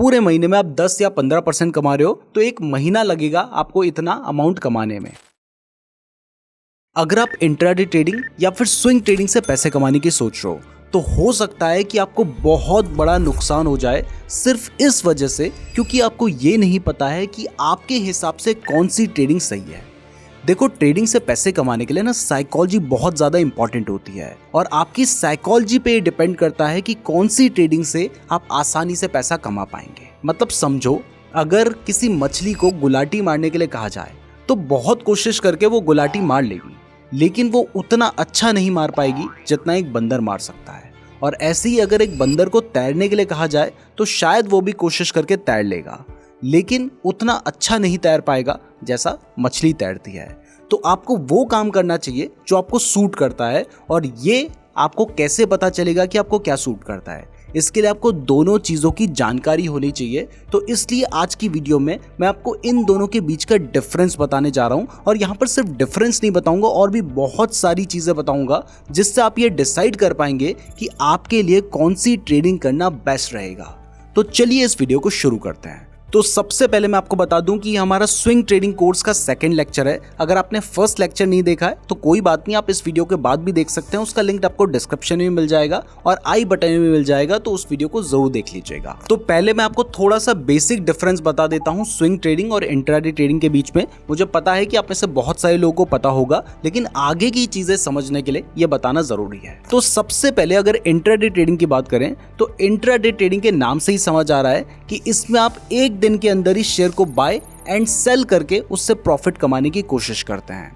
पूरे महीने में आप 10 या 15% कमा रहे हो तो एक महीना लगेगा आपको इतना अमाउंट कमाने में। अगर आप इंट्राडे ट्रेडिंग या फिर स्विंग ट्रेडिंग से पैसे कमाने की सोच रहे हो तो हो सकता है कि आपको बहुत बड़ा नुकसान हो जाए, सिर्फ इस वजह से क्योंकि आपको ये नहीं पता है कि आपके हिसाब से कौन सी ट्रेडिंग सही है। देखो, ट्रेडिंग से पैसे कमाने के लिए ना साइकोलॉजी बहुत ज़्यादा इंपॉर्टेंट होती है और आपकी साइकोलॉजी पे डिपेंड करता है कि कौन सी ट्रेडिंग से आप आसानी से पैसा कमा पाएंगे। मतलब समझो, अगर किसी मछली को गुलाटी मारने के लिए कहा जाए तो बहुत कोशिश करके वो गुलाटी मार लेगी, लेकिन वो उतना अच्छा नहीं मार पाएगी जितना एक बंदर मार सकता है। और ऐसे ही अगर एक बंदर को तैरने के लिए कहा जाए तो शायद वो भी कोशिश करके तैर लेगा, लेकिन उतना अच्छा नहीं तैर पाएगा जैसा मछली तैरती है। तो आपको वो काम करना चाहिए जो आपको सूट करता है। और ये आपको कैसे पता चलेगा कि आपको क्या सूट करता है? इसके लिए आपको दोनों चीज़ों की जानकारी होनी चाहिए। तो इसलिए आज की वीडियो में मैं आपको इन दोनों के बीच का डिफरेंस बताने जा रहा हूं। और यहाँ पर सिर्फ डिफरेंस नहीं बताऊंगा, और भी बहुत सारी चीज़ें बताऊंगा जिससे आप ये डिसाइड कर पाएंगे कि आपके लिए कौन सी ट्रेडिंग करना बेस्ट रहेगा। तो चलिए इस वीडियो को शुरू करते हैं। तो सबसे पहले मैं आपको बता दूं कि हमारा स्विंग ट्रेडिंग कोर्स का सेकंड लेक्चर है। अगर आपने फर्स्ट लेक्चर नहीं देखा है तो कोई बात नहीं, आप इस वीडियो के बाद भी देख सकते हैं। उसका लिंक आपको डिस्क्रिप्शन में मिल जाएगा और आई बटन में मिल जाएगा, तो उस वीडियो को जरूर देख लीजिएगा। तो पहले मैं आपको थोड़ा सा बेसिक डिफरेंस बता देता हूँ स्विंग ट्रेडिंग और इंट्राडे ट्रेडिंग के बीच में। मुझे पता है कि आप में से बहुत सारे लोगों को पता होगा, लेकिन आगे की चीजें समझने के लिए ये बताना जरूरी है। तो सबसे पहले अगर इंट्राडे ट्रेडिंग की बात करें तो इंट्राडे ट्रेडिंग के नाम से ही समझ आ रहा है कि इसमें आप एक दिन के अंदर ही शेयर को बाय एंड सेल करके उससे प्रॉफिट कमाने की कोशिश करते हैं।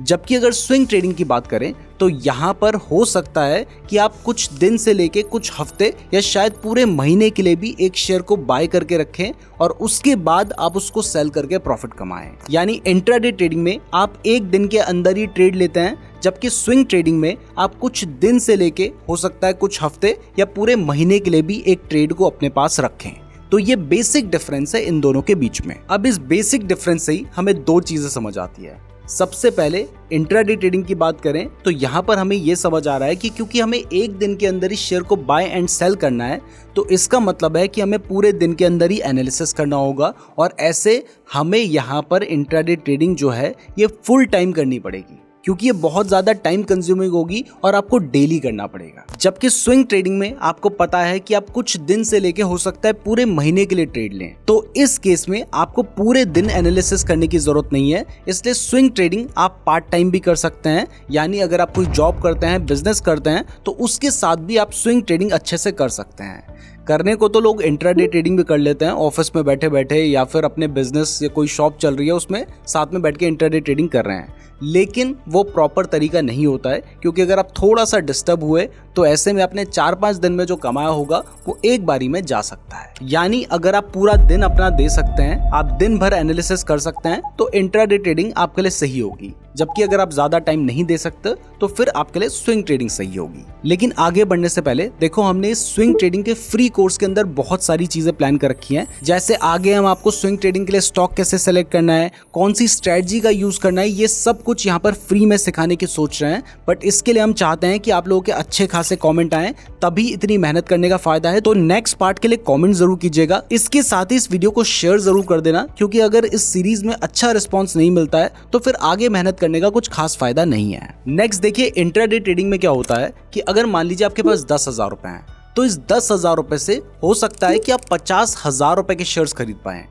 जबकि अगर स्विंग ट्रेडिंग की बात करें तो यहां पर हो सकता है कि आप कुछ दिन से लेके कुछ हफ्ते या शायद पूरे महीने के लिए भी एक शेयर को बाय करके रखें और उसके बाद आप उसको सेल करके प्रॉफिट कमाएं। यानी इंट्राडे ट्रेडिंग में आप एक दिन के अंदर ही ट्रेड लेते हैं, जबकि स्विंग ट्रेडिंग में आप कुछ दिन से लेके हो सकता है कुछ हफ्ते या पूरे महीने के लिए भी एक ट्रेड को अपने पास रखें। तो ये बेसिक डिफरेंस है इन दोनों के बीच में। अब इस बेसिक डिफरेंस से ही हमें दो चीजें समझ आती है। सबसे पहले इंट्राडे ट्रेडिंग की बात करें तो यहाँ पर हमें ये समझ आ रहा है कि क्योंकि हमें एक दिन के अंदर ही शेयर को बाय एंड सेल करना है, तो इसका मतलब है कि हमें पूरे दिन के अंदर ही एनालिसिस करना होगा। और ऐसे हमें यहाँ पर इंट्राडे ट्रेडिंग जो है ये फुल टाइम करनी पड़ेगी, क्योंकि ये बहुत ज़्यादा टाइम कंज्यूमिंग होगी और आपको डेली करना पड़ेगा। जबकि स्विंग ट्रेडिंग में आपको पता है कि आप कुछ दिन से लेके हो सकता है पूरे महीने के लिए ट्रेड लें, तो इस केस में आपको पूरे दिन एनालिसिस करने की जरूरत नहीं है। इसलिए स्विंग ट्रेडिंग आप पार्ट टाइम भी कर सकते हैं, यानी अगर आप कोई जॉब करते हैं, बिजनेस करते हैं, तो उसके साथ भी आप स्विंग ट्रेडिंग अच्छे से कर सकते हैं। करने को तो लोग इंट्राडे ट्रेडिंग भी कर लेते हैं ऑफिस में बैठे बैठे, या फिर अपने बिजनेस या कोई शॉप चल रही है उसमें साथ में बैठ के इंट्राडे ट्रेडिंग कर रहे हैं, लेकिन वो प्रॉपर तरीका नहीं होता है। क्योंकि अगर आप थोड़ा सा डिस्टर्ब हुए तो ऐसे में अपने 4-5 दिन में जो कमाया होगा वो एक बारी में जा सकता है। यानी अगर आप पूरा दिन अपना दे सकते हैं, आप दिन भर एनालिसिस कर सकते हैं, तो इंट्राडे ट्रेडिंग आपके लिए सही होगी। जबकि अगर आप ज्यादा टाइम नहीं दे सकते तो फिर आपके लिए स्विंग ट्रेडिंग सही होगी। लेकिन आगे बढ़ने से पहले देखो, हमने इस स्विंग ट्रेडिंग के फ्री कोर्स के अंदर बहुत सारी चीजें प्लान कर रखी हैं। जैसे आगे हम आपको स्विंग ट्रेडिंग के लिए स्टॉक कैसे सेलेक्ट करना है, कौन सी स्ट्रेटजी का यूज करना है, ये सब कुछ यहाँ पर फ्री में सिखाने की सोच रहे हैं। बट इसके लिए हम चाहते हैं कि आप लोगों के अच्छे खासे कमेंट आए, तभी इतनी मेहनत करने का फायदा है। तो नेक्स्ट पार्ट के लिए कमेंट जरूर कीजिएगा। इसके साथ ही इस वीडियो को शेयर जरूर कर देना, क्योंकि अगर इस सीरीज में अच्छा रिस्पॉन्स नहीं मिलता है तो फिर आगे मेहनत करने का कुछ खास फायदा नहीं है। नेक्स्ट देखिए, इंट्राडे ट्रेडिंग में क्या होता है कि अगर मान लीजिए आपके पास 10,000 रुपए हैं, तो इस 10,000 रुपए से हो सकता है कि आप 50,000 रुपए के शेयर्स खरीद पाएं,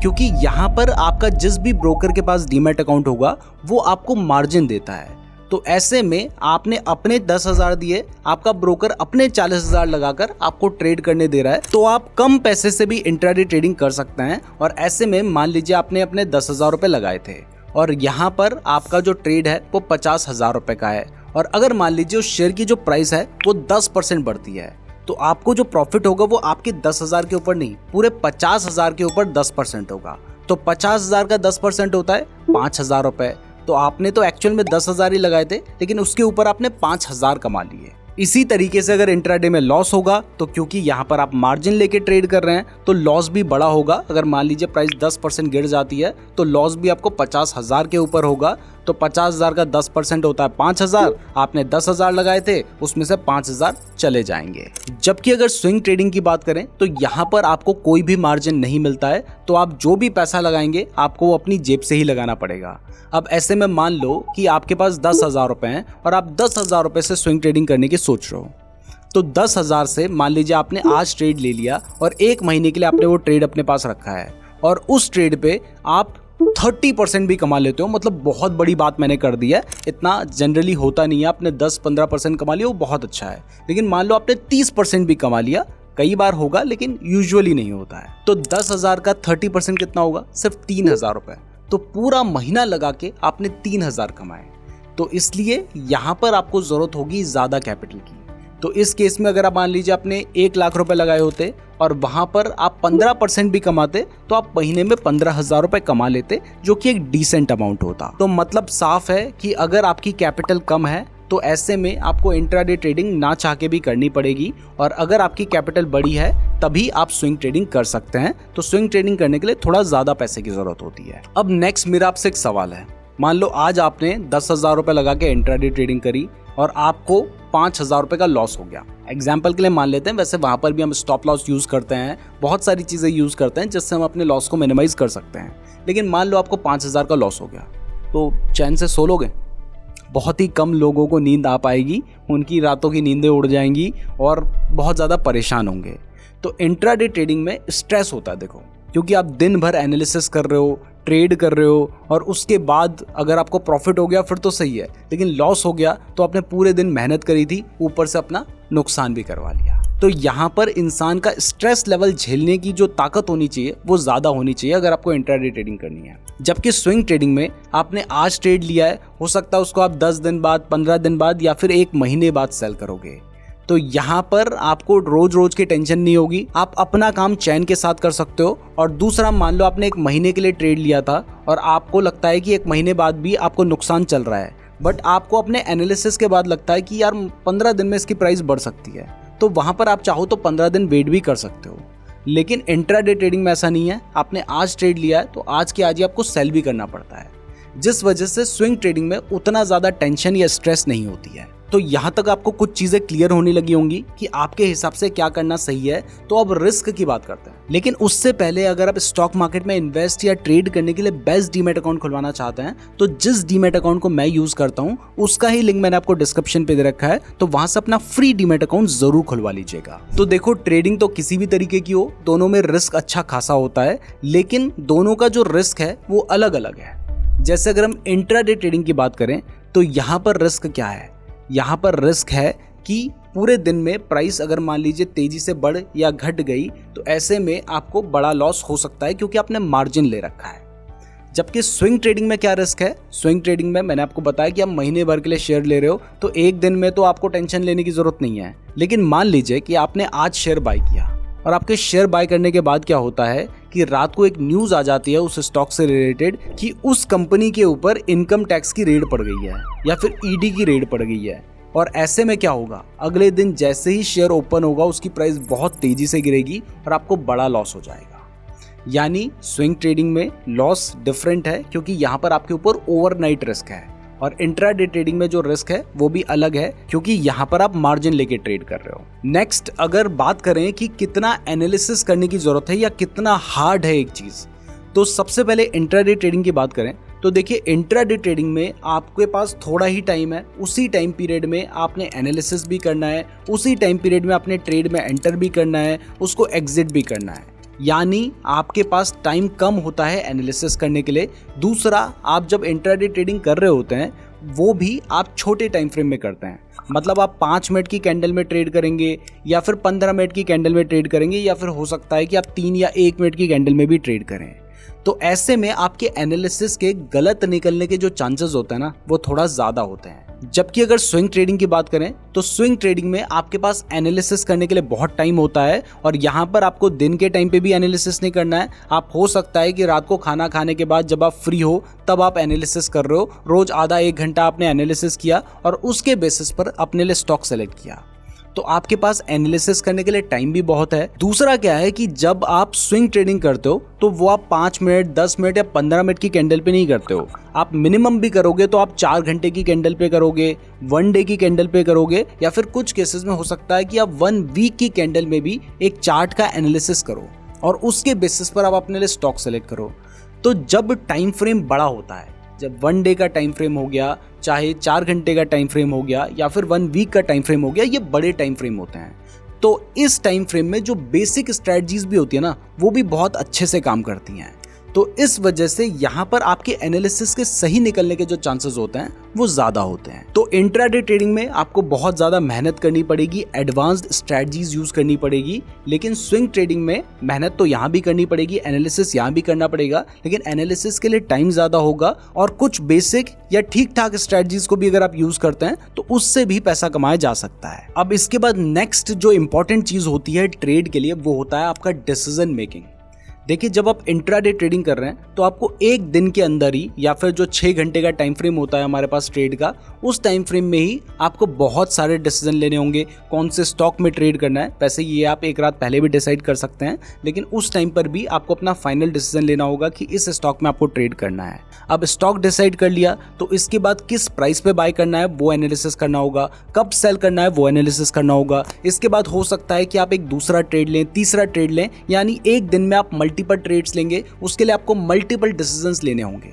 क्योंकि यहाँ पर आपका जिस भी ब्रोकर के पास डीमैट अकाउंट होगा वो आपको मार्जिन देता है। तो ऐसे में आपने अपने 10,000 दिए, आपका ब्रोकर अपने 40,000 लगाकर आपको ट्रेड करने दे रहा है, तो आप कम पैसे से भी इंट्राडे ट्रेडिंग कर सकते हैं। और ऐसे में मान लीजिए आपने अपने 10,000 रुपए लगाए थे और यहाँ पर आपका जो ट्रेड है वो 50,000 रुपए का है, और अगर मान लीजिए उस शेयर की जो प्राइस है वो 10% बढ़ती है, तो आपको जो प्रॉफिट होगा वो आपके 10,000 के ऊपर नहीं, पूरे 50,000 के ऊपर 10% होगा। तो 50,000 का 10% होता है 5,000 रुपए। तो आपने तो एक्चुअल में 10,000 ही लगाए थे, लेकिन उसके ऊपर आपने 5,000 कमा लिए। इसी तरीके से अगर इंट्राडे में लॉस होगा तो क्योंकि यहाँ पर आप मार्जिन लेके ट्रेड कर रहे हैं तो लॉस भी बड़ा होगा। अगर मान लीजिए प्राइस 10% गिर जाती है तो लॉस भी आपको 50,000 के ऊपर होगा। तो 50,000 का 10% होता है 5,000, आपने 10,000 लगाए थे उसमें से 5,000 चले जाएंगे। जबकि अगर स्विंग ट्रेडिंग की बात करें तो यहाँ पर आपको कोई भी मार्जिन नहीं मिलता है, तो आप जो भी पैसा लगाएंगे आपको वो अपनी जेब से ही लगाना पड़ेगा। अब ऐसे में मान लो कि आपके पास 10,000 रुपए हैं और आप 10,000 रुपए से स्विंग ट्रेडिंग करने की सोच रहे हो, तो 10,000 से मान लीजिए आपने आज ट्रेड ले लिया और 1 महीने के लिए आपने वो ट्रेड अपने पास रखा है और उस ट्रेड पे आप 30% भी कमा लेते हो। मतलब बहुत बड़ी बात मैंने कर दी है, इतना जनरली होता नहीं है। आपने 10-15% कमा लिया वो बहुत अच्छा है, लेकिन मान लो आपने 30% भी कमा लिया, कई बार होगा लेकिन यूजुअली नहीं होता है। तो 10,000 का 30% कितना होगा? सिर्फ 3,000 रुपए। तो पूरा महीना लगा के आपने 3,000 कमाए। तो इसलिए यहाँ पर आपको जरूरत होगी ज्यादा कैपिटल की। तो इस केस में अगर आप मान लीजिए आपने 1 लाख रुपए लगाए होते और वहां पर आप 15% भी कमाते तो आप महीने में 15,000 रुपए कमा लेते, जो कि एक डिसेंट अमाउंट होता। तो मतलब साफ है कि अगर आपकी कैपिटल कम है तो ऐसे में आपको इंट्राडे ट्रेडिंग ना चाह के भी करनी पड़ेगी, और अगर आपकी कैपिटल बड़ी है तभी आप स्विंग ट्रेडिंग कर सकते हैं। तो स्विंग ट्रेडिंग करने के लिए थोड़ा ज्यादा पैसे की जरूरत होती है। अब नेक्स्ट मेरा आपसे एक सवाल है, मान लो आज आपने 10,000 रुपए लगा के इंट्राडे ट्रेडिंग करी और आपको 5,000 रुपए का लॉस हो गया। एग्जाम्पल के लिए मान लेते हैं, वैसे वहां पर भी हम स्टॉप लॉस यूज करते हैं, बहुत सारी चीजें यूज करते हैं जिससे हम अपने लॉस को मिनिमाइज कर सकते हैं। लेकिन मान लो आपको 5,000 का लॉस हो गया, तो चैन से सो लोगे? बहुत ही कम लोगों को नींद आ पाएगी, उनकी रातों की नींदें उड़ जाएंगी और बहुत ज़्यादा परेशान होंगे। तो इंट्राडे ट्रेडिंग में स्ट्रेस होता है, देखो, क्योंकि आप दिन भर एनालिसिस कर रहे हो, ट्रेड कर रहे हो, और उसके बाद अगर आपको प्रॉफिट हो गया फिर तो सही है, लेकिन लॉस हो गया तो आपने पूरे दिन मेहनत करी थी, ऊपर से अपना नुकसान भी करवा लिया। तो यहाँ पर इंसान का स्ट्रेस लेवल झेलने की जो ताकत होनी चाहिए वो ज़्यादा होनी चाहिए अगर आपको इंट्राडे ट्रेडिंग करनी है। जबकि स्विंग ट्रेडिंग में आपने आज ट्रेड लिया है, हो सकता है उसको आप 10 दिन बाद, 15 दिन बाद या फिर 1 महीने बाद सेल करोगे। तो यहाँ पर आपको रोज रोज की टेंशन नहीं होगी, आप अपना काम चैन के साथ कर सकते हो। और दूसरा, मान लो आपने 1 महीने के लिए ट्रेड लिया था और आपको लगता है कि 1 महीने बाद भी आपको नुकसान चल रहा है, बट आपको अपने एनालिसिस के बाद लगता है कि यार 15 दिन में इसकी प्राइस बढ़ सकती है, तो वहां पर आप चाहो तो 15 दिन वेट भी कर सकते हो। लेकिन इंट्राडे ट्रेडिंग में ऐसा नहीं है, आपने आज ट्रेड लिया है तो आज के आज ही आपको सेल भी करना पड़ता है, जिस वजह से स्विंग ट्रेडिंग में उतना ज्यादा टेंशन या स्ट्रेस नहीं होती है। तो यहाँ तक आपको कुछ चीजें क्लियर होने लगी होंगी कि आपके हिसाब से क्या करना सही है। तो अब रिस्क की बात करते हैं, लेकिन उससे पहले अगर आप स्टॉक मार्केट में इन्वेस्ट या ट्रेड करने के लिए बेस्ट डीमैट अकाउंट खुलवाना चाहते हैं तो जिस डीमैट अकाउंट को मैं यूज करता हूँ उसका ही लिंक मैंने आपको डिस्क्रिप्शन पे दे रखा है, तो वहां से अपना फ्री डीमैट अकाउंट जरूर खुलवा लीजिएगा। तो देखो, ट्रेडिंग तो किसी भी तरीके की हो, दोनों में रिस्क अच्छा खासा होता है, लेकिन दोनों का जो रिस्क है वो अलग अलग है। जैसे अगर हम इंट्राडे ट्रेडिंग की बात करें तो यहाँ पर रिस्क क्या है? यहाँ पर रिस्क है कि पूरे दिन में प्राइस अगर मान लीजिए तेजी से बढ़ या घट गई तो ऐसे में आपको बड़ा लॉस हो सकता है, क्योंकि आपने मार्जिन ले रखा है। जबकि स्विंग ट्रेडिंग में क्या रिस्क है? स्विंग ट्रेडिंग में मैंने आपको बताया कि आप महीने भर के लिए शेयर ले रहे हो, तो एक दिन में तो आपको टेंशन लेने की जरूरत नहीं है। लेकिन मान लीजिए कि आपने आज शेयर बाय किया और आपके शेयर बाय करने के बाद क्या होता है कि रात को एक न्यूज आ जाती है उस स्टॉक से रिलेटेड कि उस कंपनी के ऊपर इनकम टैक्स की रेड पड़ गई है या फिर ईडी की रेड पड़ गई है। और ऐसे में क्या होगा, अगले दिन जैसे ही शेयर ओपन होगा उसकी प्राइस बहुत तेजी से गिरेगी और आपको बड़ा लॉस हो जाएगा। यानी स्विंग ट्रेडिंग में लॉस डिफरेंट है, क्योंकि यहाँ पर आपके ऊपर ओवरनाइट रिस्क है, और इंट्राडे ट्रेडिंग में जो रिस्क है वो भी अलग है, क्योंकि यहाँ पर आप मार्जिन लेके ट्रेड कर रहे हो। नेक्स्ट, अगर बात करें कि कितना एनालिसिस करने की जरूरत है या कितना हार्ड है एक चीज, तो सबसे पहले इंट्राडे ट्रेडिंग की बात करें तो देखिए, इंट्राडे ट्रेडिंग में आपके पास थोड़ा ही टाइम है, उसी टाइम पीरियड में आपने एनालिसिस भी करना है, उसी टाइम पीरियड में आपने ट्रेड में एंटर भी करना है, उसको एग्जिट भी करना है। यानी आपके पास टाइम कम होता है एनालिसिस करने के लिए। दूसरा, आप जब इंट्राडे ट्रेडिंग कर रहे होते हैं वो भी आप छोटे टाइम फ्रेम में करते हैं, मतलब आप 5 मिनट की कैंडल में ट्रेड करेंगे या फिर 15 मिनट की कैंडल में ट्रेड करेंगे, या फिर हो सकता है कि आप 3 या 1 मिनट की कैंडल में भी ट्रेड करें। तो ऐसे में आपके एनालिसिस के गलत निकलने के जो चांसेस होते हैं ना वो थोड़ा ज्यादा होते हैं। जबकि अगर स्विंग ट्रेडिंग की बात करें तो स्विंग ट्रेडिंग में आपके पास एनालिसिस करने के लिए बहुत टाइम होता है और यहाँ पर आपको दिन के टाइम पे भी एनालिसिस नहीं करना है। आप हो सकता है कि रात को खाना खाने के बाद जब आप फ्री हो तब आप एनालिसिस कर रहे हो, रोज आधा एक घंटा आपने एनालिसिस किया और उसके बेसिस पर अपने लिए स्टॉक सेलेक्ट किया, तो आपके पास एनालिसिस करने के लिए टाइम भी बहुत है। दूसरा क्या है कि जब आप स्विंग ट्रेडिंग करते हो तो वो आप 5 मिनट 10 मिनट या 15 मिनट की कैंडल पे नहीं करते हो। आप मिनिमम भी करोगे तो आप 4 घंटे की कैंडल पे करोगे, 1 डे की कैंडल पे करोगे, या फिर कुछ केसेस में हो सकता है कि आप 1 वीक की कैंडल में भी एक चार्ट का एनालिसिस करो और उसके बेसिस पर आप अपने लिए स्टॉक सेलेक्ट करो। तो जब टाइम फ्रेम बड़ा होता है, जब 1 डे का टाइम फ्रेम हो गया, चाहे 4 घंटे का टाइम फ्रेम हो गया या फिर 1 वीक का टाइम फ्रेम हो गया, ये बड़े टाइम फ्रेम होते हैं। तो इस टाइम फ्रेम में जो बेसिक स्ट्रेटजीज भी होती है ना वो भी बहुत अच्छे से काम करती हैं। तो इस वजह से यहाँ पर आपके एनालिसिस के सही निकलने के जो चांसेस होते हैं वो ज्यादा होते हैं। तो इंट्राडे ट्रेडिंग में आपको बहुत ज्यादा मेहनत करनी पड़ेगी, एडवांस्ड स्ट्रेटजीज यूज करनी पड़ेगी, लेकिन स्विंग ट्रेडिंग में मेहनत तो यहाँ भी करनी पड़ेगी, एनालिसिस यहाँ भी करना पड़ेगा, लेकिन एनालिसिस के लिए टाइम ज्यादा होगा और कुछ बेसिक या ठीक ठाक स्ट्रेटजीज को भी अगर आप यूज करते हैं तो उससे भी पैसा कमाया जा सकता है। अब इसके बाद नेक्स्ट जो इंपॉर्टेंट चीज होती है ट्रेड के लिए वो होता है आपका डिसीजन मेकिंग। देखिए, जब आप इंट्राडे ट्रेडिंग कर रहे हैं तो आपको एक दिन के अंदर ही या फिर जो 6 घंटे का टाइम फ्रेम होता है हमारे पास ट्रेड का, उस टाइम फ्रेम में ही आपको बहुत सारे डिसीजन लेने होंगे कौन से स्टॉक में ट्रेड करना है। वैसे ये आप एक रात पहले भी डिसाइड कर सकते हैं, लेकिन उस टाइम पर भी आपको अपना फाइनल डिसीजन लेना होगा कि इस स्टॉक में आपको ट्रेड करना है। अब स्टॉक डिसाइड कर लिया तो इसके बाद किस प्राइस पे बाय करना है वो एनालिसिस करना होगा, कब सेल करना है वो एनालिसिस करना होगा। इसके बाद हो सकता है कि आप एक दूसरा ट्रेड लें, तीसरा ट्रेड लें, यानी एक दिन में आप मल्टीपल ट्रेड्स लेंगे, उसके लिए आपको मल्टीपल डिसीजंस लेने होंगे।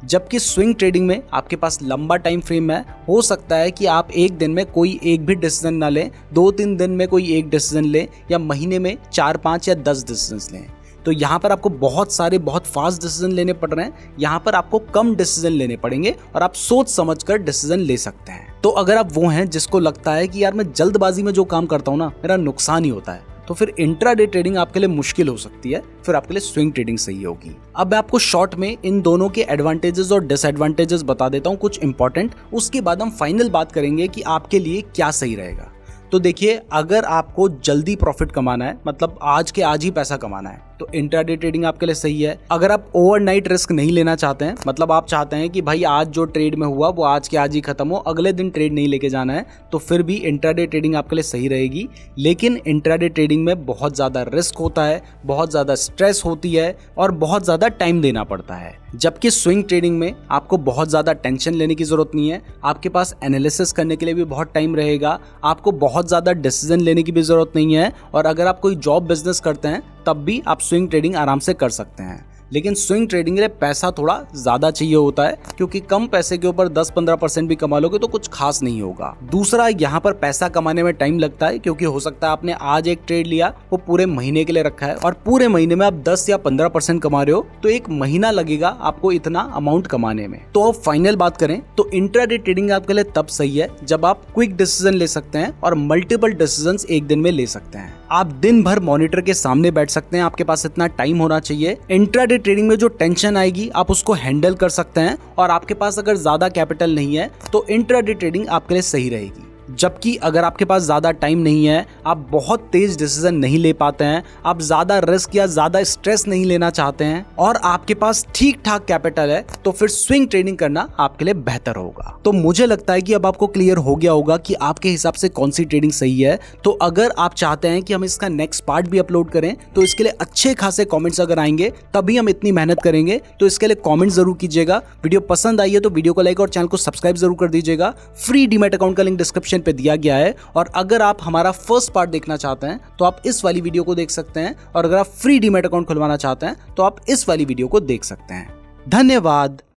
जबकि स्विंग ट्रेडिंग में आपके पास लंबा टाइम फ्रेम है, हो सकता है कि आप एक दिन में कोई एक भी डिसीजन ना लें, 2-3 दिन में कोई एक डिसीजन लें, या महीने में 4, 5 या 10 डिसीजंस लें। तो यहाँ पर आपको बहुत फास्ट डिसीजन लेने पड़ रहे हैं, यहाँ पर आपको कम डिसीजन लेने पड़ेंगे और आप सोच समझकर डिसीजन ले सकते हैं। तो अगर आप वो हैं जिसको लगता है कि यार मैं जल्दबाजी में जो काम करता हूँ ना मेरा नुकसान ही होता है, तो फिर इंट्राडे ट्रेडिंग आपके लिए मुश्किल हो सकती है, फिर आपके लिए स्विंग ट्रेडिंग सही होगी। अब मैं आपको शॉर्ट में इन दोनों के एडवांटेजेस और डिसएडवांटेजेस बता देता हूँ कुछ इंपॉर्टेंट, उसके बाद हम फाइनल बात करेंगे कि आपके लिए क्या सही रहेगा। तो देखिए, अगर आपको जल्दी प्रॉफिट कमाना है, मतलब आज के आज ही पैसा कमाना है, तो इंट्राडे ट्रेडिंग आपके लिए सही है। अगर आप ओवरनाइट रिस्क नहीं लेना चाहते हैं, मतलब आप चाहते हैं कि भाई आज जो ट्रेड में हुआ वो आज के आज ही खत्म हो, अगले दिन ट्रेड नहीं लेके जाना है, तो फिर भी इंट्राडे ट्रेडिंग आपके लिए सही रहेगी। लेकिन इंट्राडे ट्रेडिंग में बहुत ज़्यादा रिस्क होता है, बहुत ज़्यादा स्ट्रेस होती है और बहुत ज़्यादा टाइम देना पड़ता है। जबकि स्विंग ट्रेडिंग में आपको बहुत ज़्यादा टेंशन लेने की ज़रूरत नहीं है, आपके पास एनालिसिस करने के लिए भी बहुत टाइम रहेगा, आपको बहुत ज़्यादा डिसीजन लेने की भी ज़रूरत नहीं है, और अगर आप कोई जॉब बिजनेस करते हैं तब भी आप स्विंग ट्रेडिंग आराम से कर सकते हैं। लेकिन स्विंग ट्रेडिंग के लिए पैसा थोड़ा ज़्यादा चाहिए होता है, क्योंकि कम पैसे के ऊपर 10-15% भी कमा लोगे तो कुछ खास नहीं होगा। दूसरा, यहाँ पर पैसा कमाने में टाइम लगता है, क्योंकि हो सकता है आपने आज एक ट्रेड लिया वो पूरे महीने के लिए रखा है और पूरे महीने में आप 10 या 15% कमा रहे हो, तो एक महीना लगेगा आपको इतना अमाउंट कमाने में। तो अब फाइनल बात करें तो इंट्राडे ट्रेडिंग आपके लिए तब सही है जब आप क्विक डिसीजन ले सकते हैं और मल्टीपल डिसीजन एक दिन में ले सकते हैं। आप दिन भर मॉनिटर के सामने बैठ सकते हैं, आपके पास इतना टाइम होना चाहिए। इंट्राडे ट्रेडिंग में जो टेंशन आएगी आप उसको हैंडल कर सकते हैं, और आपके पास अगर ज्यादा कैपिटल नहीं है तो इंट्राडे ट्रेडिंग आपके लिए सही रहेगी। जबकि अगर आपके पास ज़्यादा टाइम नहीं है, आप बहुत तेज डिसीजन नहीं ले पाते हैं, आप ज़्यादा रिस्क या ज़्यादा स्ट्रेस नहीं लेना चाहते हैं, और आपके पास ठीक ठाक कैपिटल है, तो फिर स्विंग ट्रेडिंग करना आपके लिए बेहतर होगा। तो मुझे लगता है कि अब आपको क्लियर हो गया होगा कि आपके हिसाब से कौन सी ट्रेडिंग सही है। तो अगर आप चाहते हैं कि हम इसका नेक्स्ट पार्ट भी अपलोड करें तो इसके लिए अच्छे खासे कॉमेंट्स अगर आएंगे तभी हम इतनी मेहनत करेंगे, तो इसके लिए कॉमेंट जरूर कीजिएगा। वीडियो पसंद आई है तो वीडियो को लाइक और चैनल को सब्सक्राइब जरूर कर दीजिएगा। फ्री डीमैट अकाउंट का लिंक डिस्क्रिप्शन पे दिया गया है, और अगर आप हमारा फर्स्ट पार्ट देखना चाहते हैं तो आप इस वाली वीडियो को देख सकते हैं, और अगर आप फ्री डीमैट अकाउंट खुलवाना चाहते हैं तो आप इस वाली वीडियो को देख सकते हैं। धन्यवाद।